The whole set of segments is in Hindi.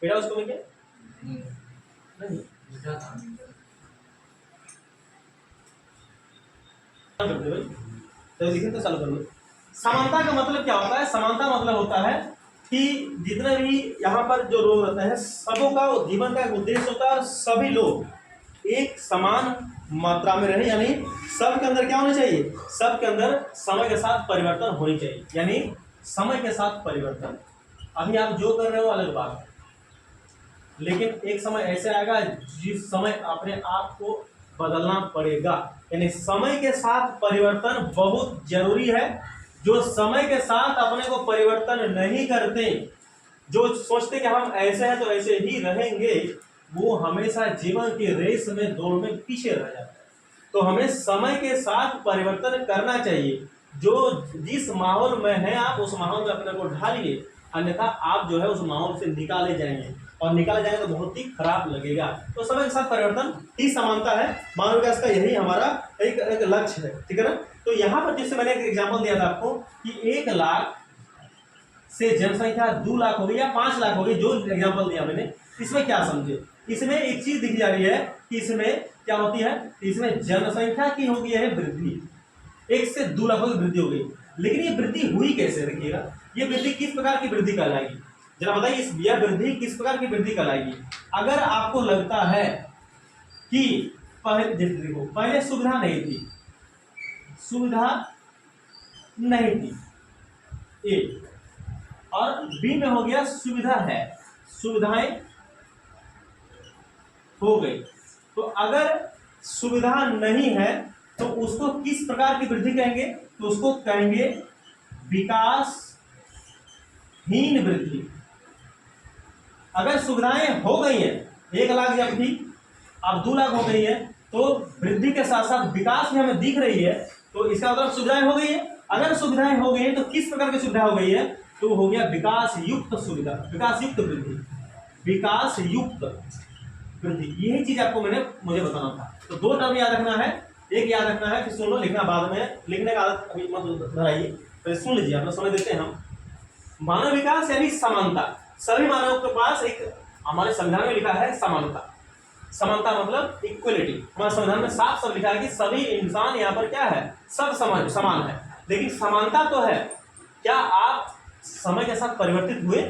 बेटा उसको में क्या नहीं तो लिखने तो चालू कर लो। समानता का मतलब क्या होता है? समानता मतलब होता है कि जितने भी यहाँ पर जो लोग रहते हैं सबों का जीवन का उद्देश्य होता है, सभी लोग एक समान मात्रा में रहे, यानी सबके अंदर क्या होना चाहिए? सबके अंदर समय के साथ परिवर्तन होनी चाहिए, यानी समय के साथ परिवर्तन। अभी आप जो कर रहे हो अलग बात है, लेकिन एक समय ऐसे आएगा जिस समय अपने आप को बदलना पड़ेगा, यानी समय के साथ परिवर्तन बहुत जरूरी है। जो समय के साथ अपने को परिवर्तन नहीं करते, जो सोचते कि हम ऐसे हैं तो ऐसे ही रहेंगे, वो हमेशा जीवन की रेस में दौड़ में पीछे रह जाता है। तो हमें समय के साथ परिवर्तन करना चाहिए। जो जिस माहौल में है आप उस माहौल में अपने को ढालिए, अन्यथा आप जो है उस माहौल से निकाले जाएंगे, और निकाले जाएंगे तो बहुत ही खराब लगेगा। तो समय के साथ परिवर्तन ही समानता है। मानव विकास का यही हमारा एक लक्ष्य है, ठीक है ना। तो यहाँ पर जैसे मैंने एक एग्जाम्पल दिया था आपको कि 1 लाख से जनसंख्या 2 लाख हो गई या 5 लाख हो गई, जो एग्जाम्पल दिया मैंने, इसमें क्या समझे? इसमें एक चीज दिखी जा रही है कि इसमें क्या होती है, इसमें जनसंख्या की हो गई है वृद्धि, 1 से 2 लाख की वृद्धि हो गई। लेकिन ये वृद्धि हुई कैसे? देखिएगा, ये वृद्धि किस प्रकार की वृद्धि कहलाएगी? जरा बताइए, यह वृद्धि किस प्रकार की वृद्धि कहलाएगी? अगर आपको लगता है कि पहले सुविधा नहीं थी, सुविधा नहीं थी ए, और बी में हो गया सुविधा है, सुविधाएं हो गई। तो अगर सुविधा नहीं है तो उसको किस प्रकार की वृद्धि कहेंगे? तो उसको कहेंगे विकासहीन वृद्धि। अगर सुविधाएं हो गई हैं, 1 लाख जब थी अब 2 लाख हो गई है, तो वृद्धि के साथ साथ विकास भी हमें दिख रही है, तो इसका मतलब सुविधाएं हो गई है। अगर सुविधाएं हो गई है तो किस प्रकार की सुविधा हो गई है? तो हो गया विकास युक्त सुविधा, विकास युक्त वृद्धि, विकास युक्त वृद्धि। यही चीज आपको मुझे बताना था। तो 2 टर्म याद रखना है, एक याद रखना है, फिर सुन लो, लिखना बाद में, लिखने का आदत अभी मत धराइए, तो सुन लीजिए, अपना समय देते हैं हम। मानव विकास यानी समानता। सभी मानव के पास एक, हमारे संविधान में लिखा है समानता। समानता मतलब इक्वलिटी। हमारे संविधान में साफ साफ लिखा है कि सभी इंसान यहाँ पर क्या है, सब समान है। लेकिन समानता तो है, क्या आप समय के साथ परिवर्तित हुए?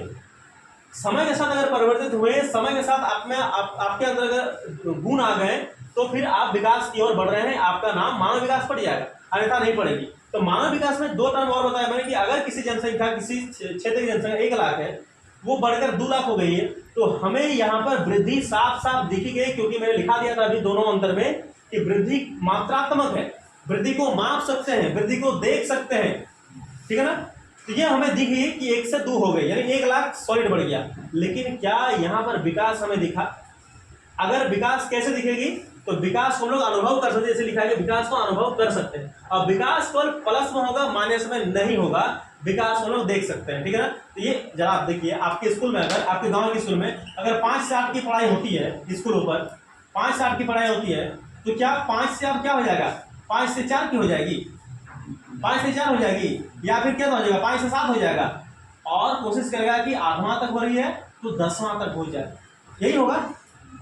समय के साथ अगर परिवर्तित हुए, समय के साथ आपके अंदर अगर गुण आ गए, तो फिर आप विकास की ओर बढ़ रहे हैं, आपका नाम मानव विकास पड़ जाएगा, अन्यथा नहीं पड़ेगी। तो मानव विकास में 2 टर्म और बताया मैंने कि अगर किसी जनसंख्या, किसी क्षेत्र की जनसंख्या 1 लाख है, वो बढ़कर 2 लाख हो गई है, तो हमें यहाँ पर वृद्धि साफ साफ दिखी गई, क्योंकि मैंने लिखा दिया था अभी दोनों अंतर में कि वृद्धि मात्रात्मक है, वृद्धि को माप सकते हैं, वृद्धि को देख सकते हैं, ठीक है ना। तो ये हमें दिखी कि 1 से 2 हो गई, यानी 1 लाख सॉलिड बढ़ गया। लेकिन क्या यहाँ पर विकास हमें दिखा? अगर विकास कैसे दिखेगी? तो विकास को हम लोग अनुभव कर सकते हैं, जैसे लिखा है कि विकास को अनुभव कर सकते हैं। और विकास केवल प्लस में होगा, माइनस में नहीं होगा, विकास हम लोग देख सकते हैं, ठीक है ना। तो ये जरा आप देखिए, आपके स्कूल में, अगर आपके गांव के स्कूल में अगर 5 से 8 की पढ़ाई होती है, स्कूलों पर 5 से 8 की पढ़ाई होती है, तो क्या 5 से अब क्या हो जाएगा, 5 से 4 की हो जाएगी, 5 से 4 हो जाएगी, या फिर क्या हो जाएगा, 5 से 7 हो जाएगा। और कोशिश करेगा कि 8वां तक हो रही है तो 10वां तक हो जाए, यही होगा।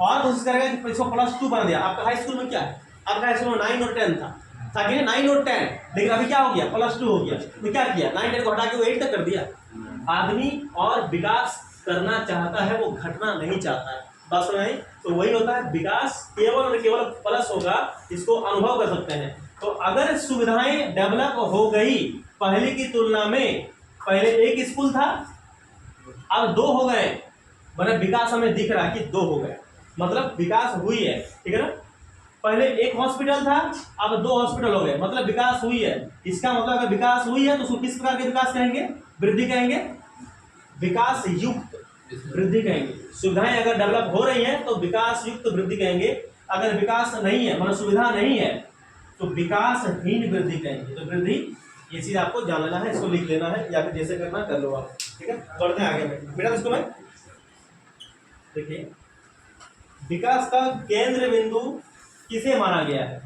और कोशिश करेगा कि इसको +2 बना दिया। आपका हाई स्कूल में क्या है, आपका हाई स्कूल में 9 और 10 था, 9 और 10, लेकिन अभी क्या हो गया, +2 हो गया। तो क्या किया, 9 10 को हटा के वो 8 तक कर दिया। आदमी और विकास करना चाहता है, वो घटना नहीं चाहता है, बात समझ आई। तो वही होता है विकास, केवल और केवल प्लस होगा, इसको अनुभव कर सकते हैं। तो अगर सुविधाएं डेवलप हो गई पहले की तुलना में, पहले 1 स्कूल था अब 2 हो गए, मतलब विकास हमें दिख रहा है कि 2 हो गए, मतलब विकास हुई है, ठीक है ना। पहले 1 हॉस्पिटल था, अब 2 हॉस्पिटल हो गए, मतलब विकास हुई है। इसका मतलब अगर विकास हुई है तो उसको किस प्रकार के विकास कहेंगे, वृद्धि कहेंगे, विकास युक्त वृद्धि कहेंगे। सुविधाएं अगर डेवलप हो रही हैं तो विकास युक्त वृद्धि कहेंगे। अगर विकास नहीं है, मतलब सुविधा नहीं है, तो विकासहीन वृद्धि कहेंगे। तो वृद्धि, ये चीज आपको जान लेना है, इसको लिख लेना है, या फिर जैसे करना कर लो आप, ठीक है। बढ़ते हैं आगे में बेटा, इसको मैं देखिए, विकास का केंद्र बिंदु किसे माना गया है?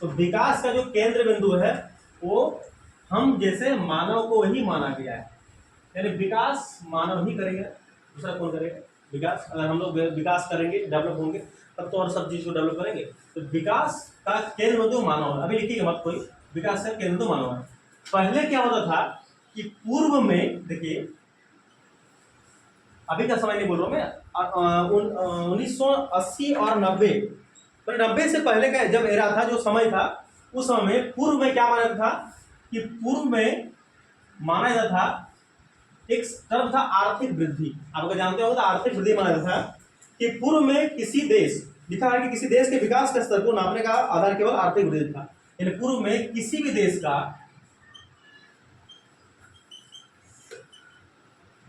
तो विकास का जो केंद्र बिंदु है वो हम जैसे मानव को ही माना गया है, यानी विकास मानव ही करेगा, दूसरा कौन करेगा? विकास, अगर हम लोग विकास करेंगे, डेवलप होंगे, तब तो और सब चीज को डेवलप करेंगे। तो विकास का केंद्र बिंदु मानव है। अभी लिखिएगा मत कोई, विकास का केंद्र बिंदु मानव है। पहले क्या होता था कि पूर्व में, देखिए अभी का समय नहीं बोल रहा हूं मैं, 1980 और 90, तो 90 से पहले का जब एरा था, जो समय था, उस समय में पूर्व में क्या माना था कि पूर्व में माना जाता था, एक टर्म था आर्थिक वृद्धि। आपको जानते हो तो आर्थिक वृद्धि माना जाता था कि पूर्व में किसी देश, लिखा है कि किसी देश के विकास के स्तर को नापने का आधार केवल आर्थिक वृद्धि था। यानी पूर्व में किसी भी देश का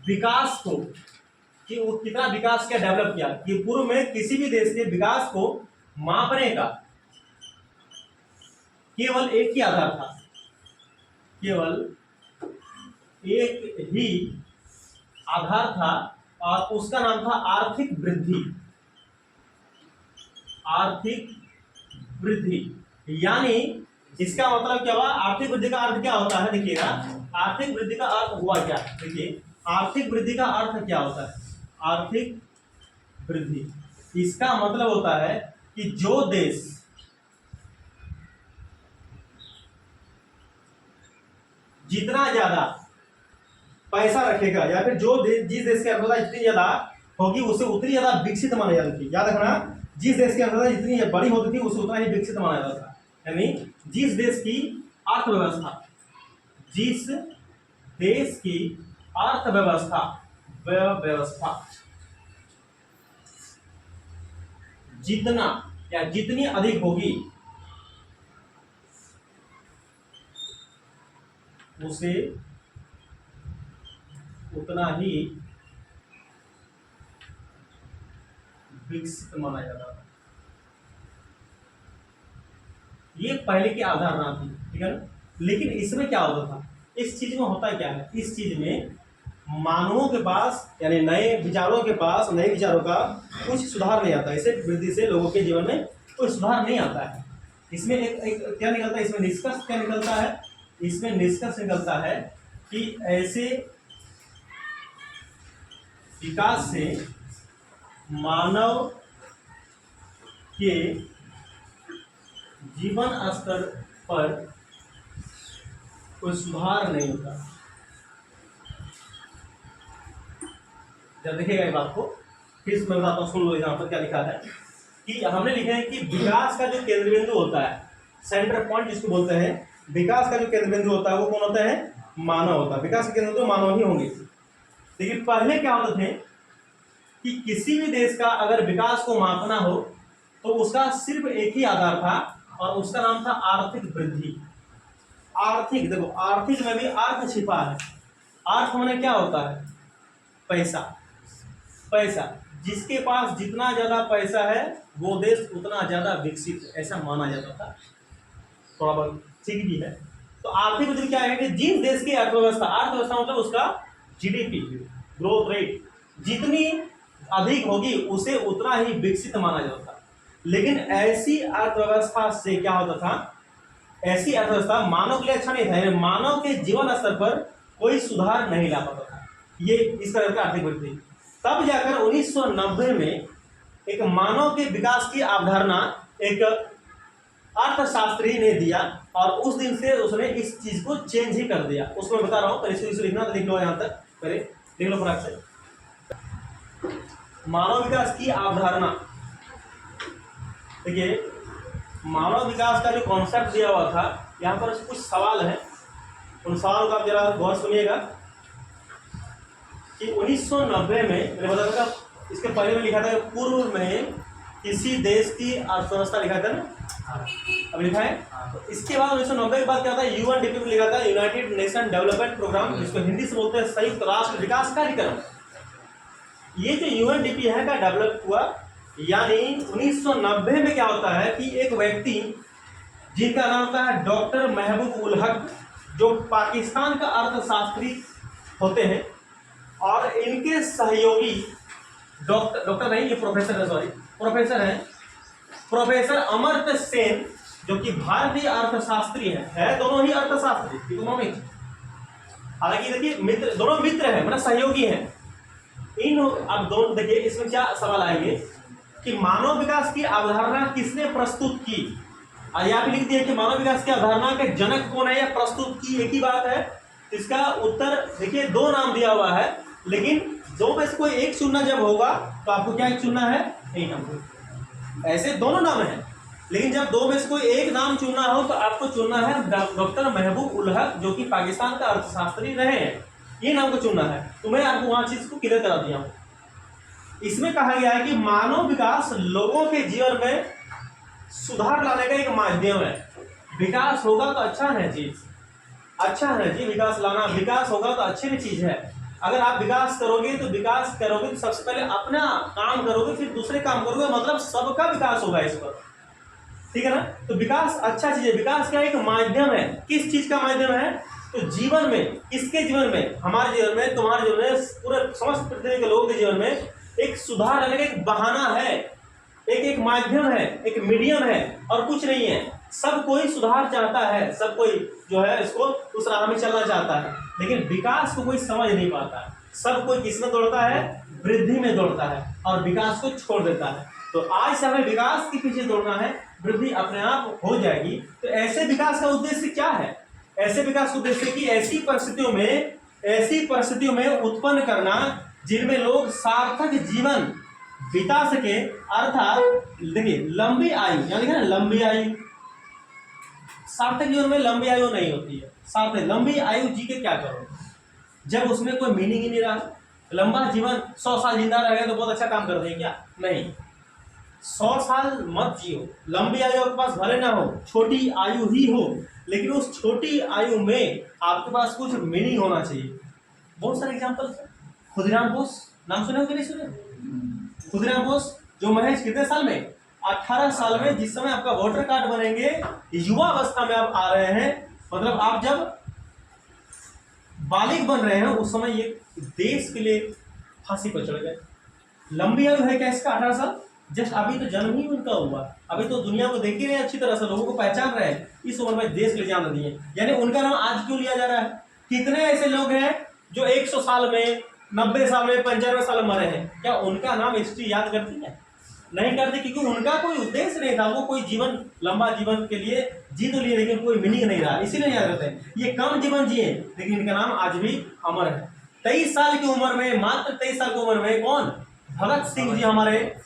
विकास को, कि वो कितना विकास किया, डेवलप किया, कि पूर्व में किसी भी देश के विकास को मापने का केवल एक ही आधार था, केवल एक ही आधार था, और उसका नाम था आर्थिक वृद्धि। आर्थिक वृद्धि यानी इसका मतलब क्या हुआ, आर्थिक वृद्धि का अर्थ क्या होता है, देखिएगा आर्थिक वृद्धि का अर्थ हुआ क्या, देखिए आर्थिक वृद्धि का अर्थ क्या होता है। आर्थिक वृद्धि, इसका मतलब होता है कि जो देश जितना ज्यादा पैसा रखेगा, या फिर जो जिस देश की अर्थव्यवस्था जितनी ज्यादा होगी, उसे उतनी ज्यादा विकसित माना जाता थी। याद रखना, जिस देश की अर्थव्यवस्था जितनी बड़ी होती थी, उसे उतना ही विकसित माना जाता था। यानी जिस देश की अर्थव्यवस्था, जिस देश की अर्थव्यवस्था व्यवस्था जितना या जितनी अधिक होगी, उसे उतना ही विकसित माना जाता था। ये पहले की अवधारणा थी, ठीक है ना। लेकिन इसमें क्या होता था, इस चीज में होता क्या है, इस चीज में मानवों के पास, यानी नए विचारों के पास, नए विचारों का कुछ सुधार नहीं आता। इसे वृद्धि से लोगों के जीवन में कोई सुधार नहीं आता है। इसमें एक क्या निकलता है, इसमें निष्कर्ष क्या निकलता है, इसमें निष्कर्ष निकलता है कि ऐसे विकास से मानव के जीवन स्तर पर कोई सुधार नहीं होता। जब देखिएगा इस बात को फिर मैं बताता हूँ, सुन लो यहाँ पर क्या लिखा है कि हमने लिखा है कि विकास का जो केंद्र बिंदु होता है, सेंटर पॉइंट जिसको बोलते हैं, विकास का जो केंद्र बिंदु होता है वो कौन होता है, मानव होता है। विकास के केंद्र बिंदु मानव ही होंगे। लेकिन पहले क्या होते थे कि किसी भी देश का अगर विकास को मापना हो तो उसका सिर्फ एक ही आधार था, और उसका नाम था आर्थिक वृद्धि। आर्थिक, देखो आर्थिक में भी अर्थ छिपा है। अर्थ माने क्या होता है, पैसा। पैसा, जिसके पास जितना ज्यादा पैसा है वो देश उतना ज्यादा विकसित, ऐसा माना जाता था। थोड़ा बहुत ठीक भी है। तो आर्थिक वृद्धि क्या है कि जिस देश की अर्थव्यवस्था, अर्थव्यवस्था मतलब उसका जीडीपी, ग्रोथ रेट जितनी अधिक होगी उसे उतना ही विकसित माना जाता था। लेकिन ऐसी अर्थव्यवस्था से क्या होता था, ऐसी अर्थव्यवस्था मानव के लिए अच्छा नहीं था। मानव के जीवन स्तर पर कोई सुधार नहीं ला पाता था। ये इस तरह का आर्थिक वृद्धि। तब जाकर 1990 में एक मानव के विकास की अवधारणा एक अर्थशास्त्री ने दिया, और उस दिन से उसने इस चीज को चेंज ही कर दिया। उसमें बता रहा हूं, पहले इसको लिखना, तो लिख लो यहां तक, पहले लिख लो फटाक से। मानव विकास की अवधारणा, देखिए मानव विकास का जो कॉन्सेप्ट दिया हुआ था, यहाँ पर कुछ सवाल है, उन सवालों का आप जरा गौर सुनिएगा कि 1990 में मैंने बताया था, इसके पहले में लिखा था पूर्व में किसी देश की अर्थव्यवस्था लिखा था ना, अब लिखा है। तो इसके बाद 1990 के बाद क्या था, यूएनडीपी में लिखा था, यूनाइटेड नेशन डेवलपमेंट प्रोग्राम, जिसको हिंदी से बोलते हैं संयुक्त राष्ट्र विकास कार्यक्रम। ये जो यूएनडीपी है का डेवलप हुआ, यानी 1990 में क्या होता है कि एक व्यक्ति जिनका नाम होता है डॉक्टर महबूब उल हक, जो पाकिस्तान का अर्थशास्त्री होते हैं, और इनके सहयोगी डॉक्टर नहीं, ये प्रोफेसर है, सॉरी प्रोफेसर हैं, प्रोफेसर अमर्त्य सेन, जो कि भारतीय अर्थशास्त्री है दोनों ही अर्थशास्त्री, इकोनॉमिक्स। हालांकि देखिए मित्र, दोनों मित्र हैं, मतलब सहयोगी हैं। इन अब दोनों देखिए इसमें क्या सवाल आएंगे कि मानव विकास की अवधारणा किसने प्रस्तुत की। यहाँ पे लिख दिया कि मानव विकास की अवधारणा के जनक कौन है या प्रस्तुत की, एक ही बात है। इसका उत्तर देखिए दो नाम दिया हुआ है, लेकिन दो में से कोई एक चुनना जब होगा तो आपको क्या चुनना है, एक नाम। ऐसे दोनों नाम है, लेकिन जब दो में से कोई एक नाम चुनना हो तो आपको चुनना है डॉक्टर महबूब उल हक, जो कि पाकिस्तान का अर्थशास्त्री रहे हैं, ये नाम को चुनना है। तो मैं आपको वहां चीज को क्लियर करा दिया हूं। इसमें कहा गया है कि मानव विकास लोगों के जीवन में सुधार लाने का एक माध्यम है। विकास होगा तो अच्छा है चीज, अच्छा है जी विकास लाना, विकास होगा तो अच्छी भी चीज है। अगर आप विकास करोगे तो सबसे पहले अपना काम करोगे, फिर दूसरे काम करोगे, मतलब सबका विकास होगा इस पर, ठीक है ना। तो विकास अच्छा चीज है। विकास का एक माध्यम है, किस चीज का माध्यम है, तो जीवन में, किसके जीवन में, हमारे जीवन में, तुम्हारे जीवन में, पूरे समस्त पृथ्वी के लोगों के जीवन में एक सुधार लाने का एक बहाना है, एक माध्यम है, एक मीडियम है, और कुछ नहीं है। सब कोई सुधार चाहता है, सब कोई जो है इसको उस राह में चलना चाहता है, लेकिन विकास को कोई समझ नहीं पाता है। सब कोई किस में दौड़ता है, वृद्धि में दौड़ता है, और विकास को छोड़ देता है। तो आज से हमें विकास के पीछे दौड़ना है, वृद्धि अपने आप हो जाएगी। तो ऐसे विकास का उद्देश्य क्या है, ऐसे विकास का उद्देश्य कि ऐसी परिस्थितियों में उत्पन्न करना जिनमें लोग सार्थक जीवन बिता सके, अर्थात देखिए लंबी आयु, यानी कि लंबी आयु, सार्थक जीवन में लंबी आयु नहीं होती है। सार्थक लंबी आयु जी के क्या करो जब उसमें कोई मीनिंग ही नहीं रहा। लंबा जीवन 100 साल जिंदा रहेगा तो बहुत अच्छा काम कर देंगे क्या, नहीं। 100 साल मत जियो, लंबी आयु आपके पास भले ना हो, छोटी आयु ही हो, लेकिन उस छोटी आयु में आपके पास कुछ मीनिंग होना चाहिए। बहुत सारे एग्जाम्पल है। खुदीराम बोस नाम सुने हो कि नहीं सुने? खुदीराम बोस जो महज कितने साल में, 18 साल में, जिस समय आपका वोटर कार्ड बनेंगे, युवा अवस्था में आप आ रहे हैं, मतलब आप जब बालिग बन रहे हैं, उस समय ये देश के लिए फांसी पर चढ़ गए। लंबी आयु है क्या इसका 18 साल? जस्ट अभी तो जन्म ही उनका हुआ, अभी तो दुनिया को देख ही रहे अच्छी तरह से, लोगों को पहचान रहे हैं, इस उम्र में देश के लिए जान दिए। यानी उनका नाम आज क्यों लिया जा रहा है? कितने ऐसे लोग हैं जो 100 साल में, 90 साल में, 95 साल में मरे हैं, क्या उनका नाम हिस्ट्री याद करती है? नहीं करती, क्योंकि उनका कोई उद्देश्य नहीं था। वो कोई जीवन, लंबा जीवन के लिए जी तो लिए, लेकिन कोई मीनिंग नहीं रहा, इसीलिए याद करते हैं। ये कम जीवन जिए, लेकिन इनका नाम आज भी अमर है। 23 साल की उम्र में, मात्र 23 साल की उम्र में कौन, भगत सिंह जी हमारे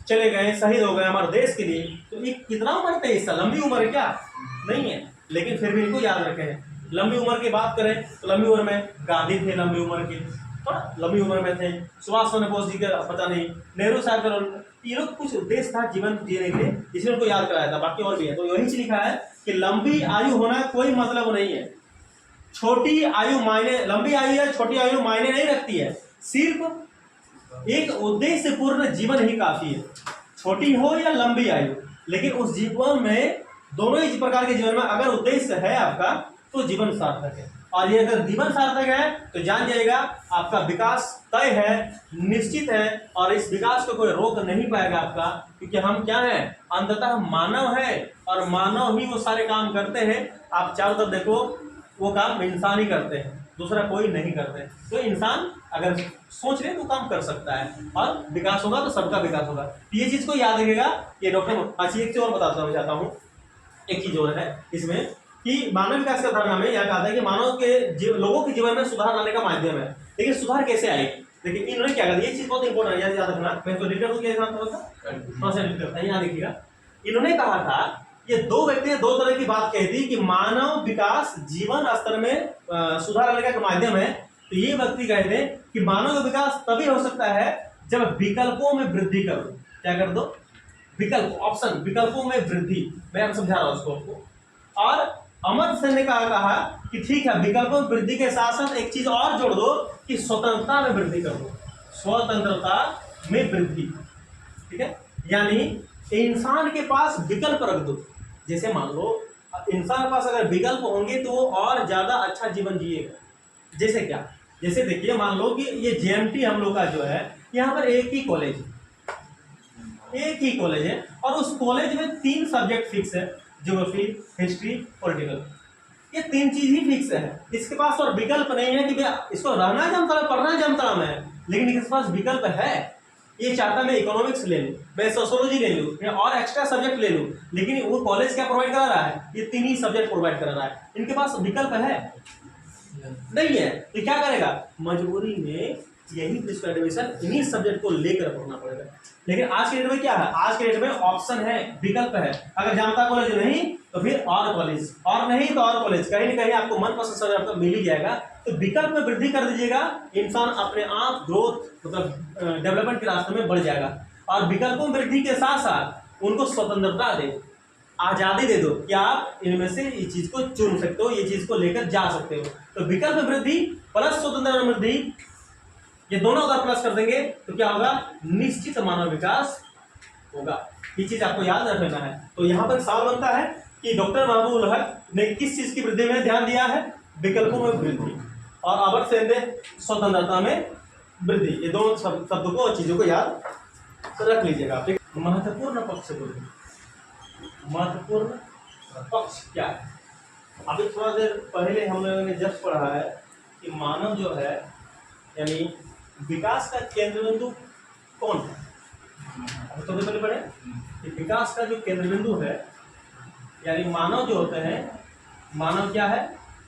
चले गए, शहीद हो गए हमारे देश के लिए। तो ये कितना उम्र, 23 साल, लंबी उम्र है क्या? नहीं है, लेकिन फिर भी इनको याद रखे हैं। लंबी उम्र की बात करें तो लंबी उम्र में गांधी थे, लंबी उम्र के, थोड़ा लंबी उम्र में थे। सुभाष चंद्र बोस जी का पता नहीं, नेहरू साहब का, ये लोग कुछ उद्देश्य था जीवन जीने के लिए, इसलिए उनको याद कराया था। बाकी और भी है, तो यही चीज लिखा है कि लंबी आयु होना कोई मतलब नहीं है। छोटी आयु मायने, लंबी आयु या छोटी आयु मायने नहीं रखती है, सिर्फ एक उद्देश्य पूर्ण जीवन ही काफी है, छोटी हो या लंबी आयु। लेकिन उस जीवन में, दोनों ही प्रकार के जीवन में अगर उद्देश्य है आपका, तो जीवन सार्थक है। और ये अगर जीवन सार्थक है तो जान जाइएगा आपका विकास तय है, निश्चित है, और इस विकास को कोई रोक नहीं पाएगा आपका, क्योंकि हम क्या है, अंततः मानव है, और मानव ही वो सारे काम करते हैं। आप चारों तरफ देखो, वो काम इंसान ही करते हैं, दूसरा कोई नहीं करते। तो इंसान अगर सोच ले तो काम कर सकता है, और विकास होगा तो सबका विकास होगा। ये चीज को याद रखिएगा। ये डॉक्टर, अच्छा एक चीज और बताना चाहता हूँ, एक चीज और है इसमें कि मानव विकास का धारणा में यह कहा था कि मानव के लोगों के जीवन में सुधार लाने का माध्यम है। लेकिन सुधार कैसे आएगी? देखिए इन्होंने क्या कहा, ये चीज बहुत इंपॉर्टेंट है, याद रखना। मैं तो लीडर हूँ, यहाँ देखिएगा। इन्होंने कहा था, ये दो व्यक्ति ने दो तरह की बात कही थी कि मानव विकास जीवन स्तर में सुधार लाने का माध्यम है। तो ये व्यक्ति कहते हैं कि मानव का विकास तभी हो सकता है जब विकल्पों में वृद्धि कर दो। क्या कर दो? विकल्प, ऑप्शन, विकल्पों में वृद्धि। मैं अब समझा रहा हूं उसको आपको। और अमर्त्य सेन ने कहा कि ठीक है, विकल्पों में वृद्धि के साथ साथ एक चीज और जोड़ दो कि स्वतंत्रता में वृद्धि कर दो, स्वतंत्रता में वृद्धि, ठीक है। यानी इंसान के पास विकल्प रख दो। जैसे मान लो इंसान के पास अगर विकल्प होंगे तो वो और ज्यादा अच्छा जीवन जिएगा। जैसे क्या? जैसे देखिए, मान लो कि ये जेएमटी हम लोग का जो है, यहाँ पर एक ही कॉलेज है, और उस कॉलेज में 3 सब्जेक्ट फिक्स है, ज्योग्राफी, हिस्ट्री, पॉलिटिकल। ये 3 चीज ही फिक्स है। इसके पास और विकल्प नहीं है कि इसको रहना जामतड़ा, पढ़ना जामतड़ा में है, लेकिन इसके पास विकल्प है। ये चाहता मैं इकोनॉमिक्स ले लूँ, मैं सोशियोलॉजी ले लूँ, मैं और एक्स्ट्रा सब्जेक्ट ले लूँ, लेकिन वो कॉलेज क्या प्रोवाइड करा रहा है? ये 3 ही सब्जेक्ट प्रोवाइड करा रहा है। इनके पास विकल्प है नहीं है, तो क्या करेगा? मजबूरी में यही प्रिंसिपल एडमिशन इन्हीं सब्जेक्ट को लेकर पढ़ना पड़ेगा। लेकिन आज के डेट में क्या है? आज के डेट में ऑप्शन है, विकल्प है। अगर जानता कॉलेज नहीं तो फिर और कॉलेज, और नहीं तो और कॉलेज, कहीं ना कहीं आपको मनपसंद सब्जेक्ट आपको मिल ही जाएगा। तो विकल्प में वृद्धि कर दीजिएगा, इंसान अपने आप ग्रोथ मतलब डेवलपमेंट के रास्ते में बढ़ जाएगा। और विकल्पों में वृद्धि के साथ साथ उनको स्वतंत्रता दे, आज़ादी दे दो कि आप इनमें से इस चीज़ को चुन सकते हो, ये चीज़ को लेकर जा सकते हो। तो विकल्प में वृद्धि प्लस स्वतंत्रता में वृद्धि, ये दोनों अगर प्लस कर देंगे तो क्या होगा? निश्चित मानव विकास होगा। ये चीज आपको याद रख लेना है। तो यहाँ पर सवाल बनता है कि डॉक्टर महबूब हक ने किस चीज की वृद्धि में ध्यान दिया है? विकल्पों में वृद्धि और अबर सेन स्वतंत्रता में वृद्धि। ये दोनों शब्दों को, चीजों को याद रख लीजिएगा। महत्वपूर्ण पक्ष वृद्धि, महत्वपूर्ण पक्ष क्या है? अभी थोड़ा देर पहले हम लोगों ने जस्ट पढ़ा है कि मानव जो है यानी विकास का केंद्र बिंदु कौन है? तो पहले पढ़े कि विकास का जो केंद्र बिंदु है यानी मानव जो होते हैं, मानव क्या है?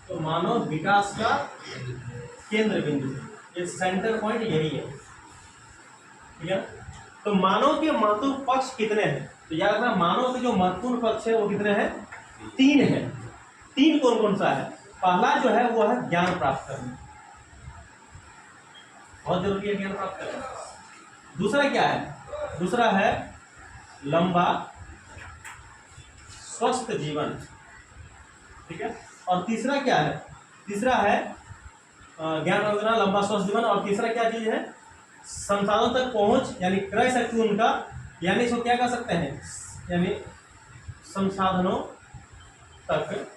तो मानव विकास का केंद्र बिंदु, ये सेंटर पॉइंट यही है, ठीक है। तो मानव के महत्वपूर्ण पक्ष कितने हैं? तो याद रखना, मानव के जो महत्वपूर्ण पक्ष है वो कितने हैं? 3 है। 3 कौन कौन सा है? पहला जो है वो है ज्ञान प्राप्त करना, बहुत जरूरी है ज्ञान प्राप्त करना। दूसरा क्या है? दूसरा है लंबा स्वस्थ जीवन, ठीक है। और तीसरा क्या है? तीसरा है ज्ञान प्राप्त करना, लंबा स्वस्थ जीवन। और तीसरा क्या चीज है? संसाधनों तक पहुंच, यानी क्रय शक्ति उनका, यानी इसको क्या कर सकते हैं? यानी संसाधनों तक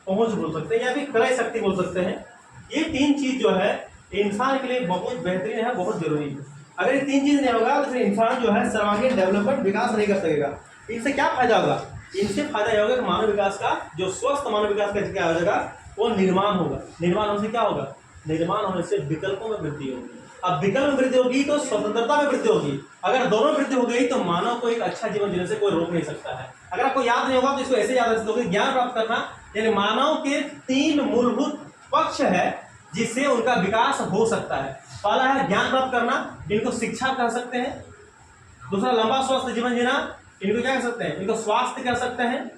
पहुंच बोल सकते हैं या फिर क्रय शक्ति बोल सकते हैं। ये 3 चीज जो है इंसान के लिए बहुत बेहतरीन है, बहुत जरूरी है। अगर ये 3 चीज नहीं होगा तो फिर इंसान जो है सर्वांगीण डेवलपमेंट विकास नहीं कर सकेगा। इनसे क्या फायदा होगा? इनसे फायदा यह होगा कि मानव विकास का जो स्वस्थ मानव विकास का क्या हो जाएगा? वो निर्माण होगा। निर्माण होने से क्या होगा? निर्माण होने से विकल्पों में वृद्धि होगी। अब विकल्प में वृद्धि होगी तो स्वतंत्रता में वृद्धि होगी। अगर दोनों वृद्धि हो गई तो मानव को एक अच्छा जीवन जीने से कोई रोक नहीं सकता है। अगर आपको याद नहीं होगा तो इसको ऐसे याद रख सकते हो, ज्ञान प्राप्त करना यानी मानव के 3 मूलभूत पक्ष है जिससे उनका विकास हो सकता है। पहला है ज्ञान प्राप्त करना, इनको शिक्षा कह सकते हैं। दूसरा लंबा स्वस्थ जीवन जीना, इनको क्या कह सकते हैं? इनको स्वास्थ्य कह सकते हैं,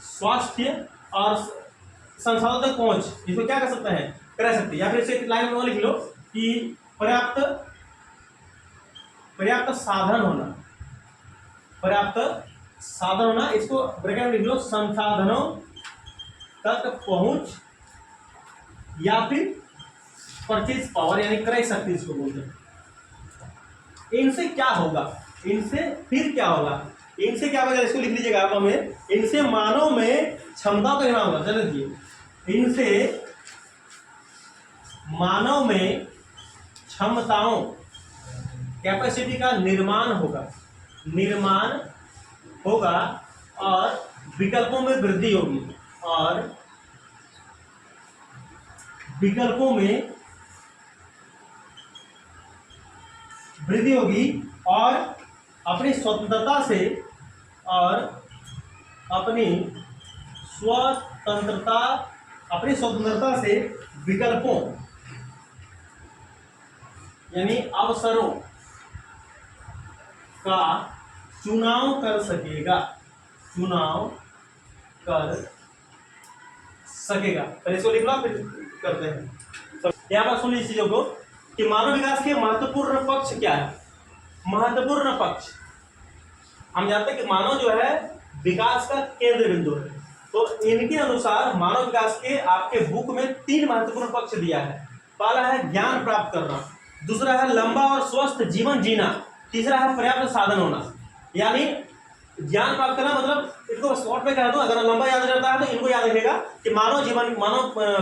स्वास्थ्य। और संसाधनों तक पहुंच, इसको क्या कह सकते हैं? क्रय शक्ति। या फिर इसे लाइन में लिख लो कि पर्याप्त साधन होना, पर्याप्त साधन होना, इसको ब्रैकेट में लिख लो संसाधनों तक पहुंच या फिर परचेज पावर यानी क्रय शक्ति इसको बोलते हैं। इनसे क्या होगा? इनसे फिर क्या होगा? इनसे क्या होगा? इसको लिख लीजिएगा आप हमें। इनसे मानव में क्षमताओं का निर्माण होगा। चलिए देखिए, इनसे मानव में क्षमताओं कैपेसिटी का निर्माण होगा, निर्माण होगा और विकल्पों में वृद्धि होगी, और विकल्पों में वृद्धि होगी और अपनी स्वतंत्रता से विकल्पों यानी अवसरों का चुनाव कर सकेगा, चुनाव कर सकेगा। पहले इसको लिख लो, फिर करते हैं। यहाँ पर सुनिए इस चीजों को कि मानव विकास के महत्वपूर्ण पक्ष क्या है? महत्वपूर्ण पक्ष हम जानते हैं कि मानव जो है विकास का केंद्र बिंदु है। तो इनके अनुसार मानव विकास के आपके बुक में 3 महत्वपूर्ण पक्ष दिया है। पहला है ज्ञान प्राप्त करना, दूसरा है लंबा और स्वस्थ जीवन जीना, तीसरा है पर्याप्त साधन होना। यानी ज्ञान प्राप्त करना मतलब इनको स्पॉट पे कह दो, अगर लंबा याद रहता है तो इनको याद रखेगा कि मानव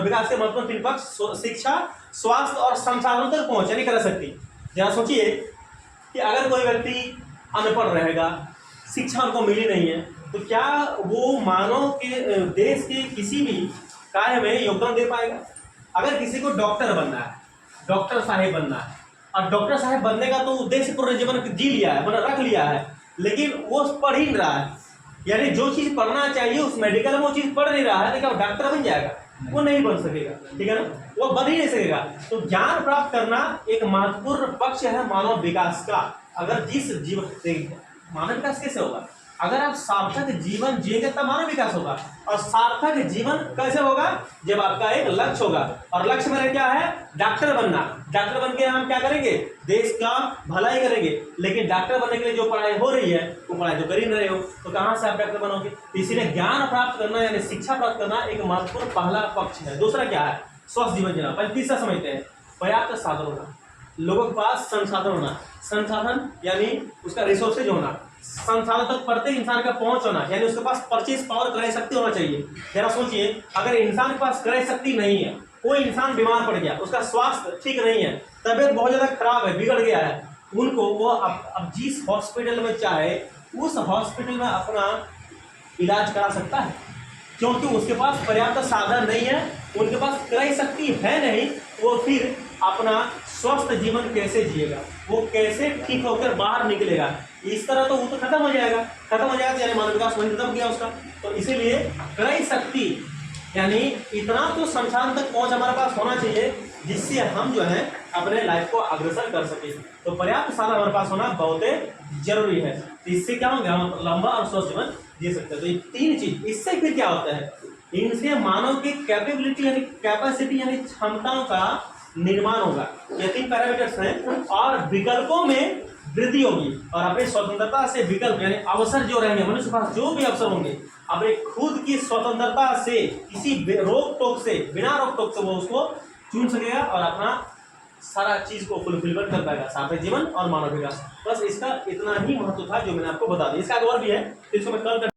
विकास के महत्वपूर्ण 3 पक्ष शिक्षा, स्वास्थ्य और संसाधनों तक पहुंच यानी कर सकती। जरा सोचिए कि अगर कोई व्यक्ति अनपढ़ रहेगा, शिक्षा उनको मिली नहीं है, तो क्या वो मानव के देश के किसी भी कार्य में योगदान दे पाएगा? अगर किसी को डॉक्टर बनना है, डॉक्टर साहेब बनना है, और डॉक्टर साहेब बनने का तो उद्देश्य पूर्ण जीवन जी लिया है, मतलब रख लिया है, लेकिन वो पढ़ ही नहीं रहा है, यानी जो चीज पढ़ना चाहिए उस मेडिकल में वो चीज पढ़ नहीं रहा है, लेकिन डॉक्टर बन जाएगा, वो नहीं बन सकेगा, ठीक है ना, वो बन ही नहीं सकेगा। तो ज्ञान प्राप्त करना एक महत्वपूर्ण पक्ष है मानव विकास का। अगर जिस जीवन, मानव विकास कैसे होगा, अगर आप सार्थक जीवन जिएंगे तब मानव विकास होगा। और सार्थक जीवन कैसे होगा, जब आपका एक लक्ष्य होगा, और लक्ष्य मेरा क्या है, डॉक्टर बनना। डॉक्टर बन के हम क्या करेंगे, देश का भलाई करेंगे, लेकिन डॉक्टर बनने के लिए जो पढ़ाई हो रही है वो पढ़ाई तो कर ही नहीं रहे हो, तो कहाँ से आप डॉक्टर बनोगे। इसीलिए ज्ञान प्राप्त करना यानी शिक्षा प्राप्त करना एक महत्वपूर्ण पहला पक्ष है। दूसरा क्या है, स्वस्थ जीवन जीना। पहले तीसरा समझते हैं, पर्याप्त साधन होना, लोगों के पास संसाधन होना। संसाधन यानी उसका रिसोर्सेज होना, संसाधन तक प्रत्येक इंसान का पहुंच होना, यानी उसके पास परचेज पावर, क्रय शक्ति होना चाहिए। जरा सोचिए, अगर इंसान के पास क्रय शक्ति नहीं है, कोई इंसान बीमार पड़ गया, उसका स्वास्थ्य ठीक नहीं है, तबियत बहुत ज़्यादा खराब है, बिगड़ गया है, उनको वो अब जिस हॉस्पिटल में चाहे उस हॉस्पिटल में अपना इलाज करा सकता है, क्योंकि उसके पास पर्याप्त साधन नहीं है, उनके पास क्रय शक्ति है नहीं, वो फिर अपना स्वस्थ जीवन कैसे जिएगा, वो कैसे ठीक होकर बाहर निकलेगा। इस तरह तो वो तो खत्म हो जाएगा, यानी मानव विकास वहीं खत्म गया उसका। तो इसीलिए क्रय शक्ति यानी इतना तो संसाधन तक पहुंच हमारे पास होना चाहिए जिससे हम जो है अपने लाइफ को अग्रसर कर सके। तो पर्याप्त साधन हमारे पास होना बहुत जरूरी है। तो इससे क्या होगा, हम लंबा और स्वस्थ जीवन जी सकते हैं। तो ये तीन चीज, इससे फिर क्या होता है, इनसे मानव की कैपेबिलिटी यानी कैपेसिटी यानी क्षमताओं का निर्माण होगा। ये तीन पैरामीटर्स हैं, और विकल्पों में वृद्धि होगी, और अपनी स्वतंत्रता से विकल्प यानी अवसर जो रहेंगे, मनुष्य के पास जो भी अवसर होंगे, अपने खुद की स्वतंत्रता से किसी रोक टोक से, बिना रोक टोक से वो उसको चुन सकेगा और अपना सारा चीज को फुलफिलमेंट कर पाएगा, सार्थक जीवन और मानव विकास। बस इसका इतना ही महत्व था जो मैंने आपको बता दिया। इसका और भी है, इसको मैं कल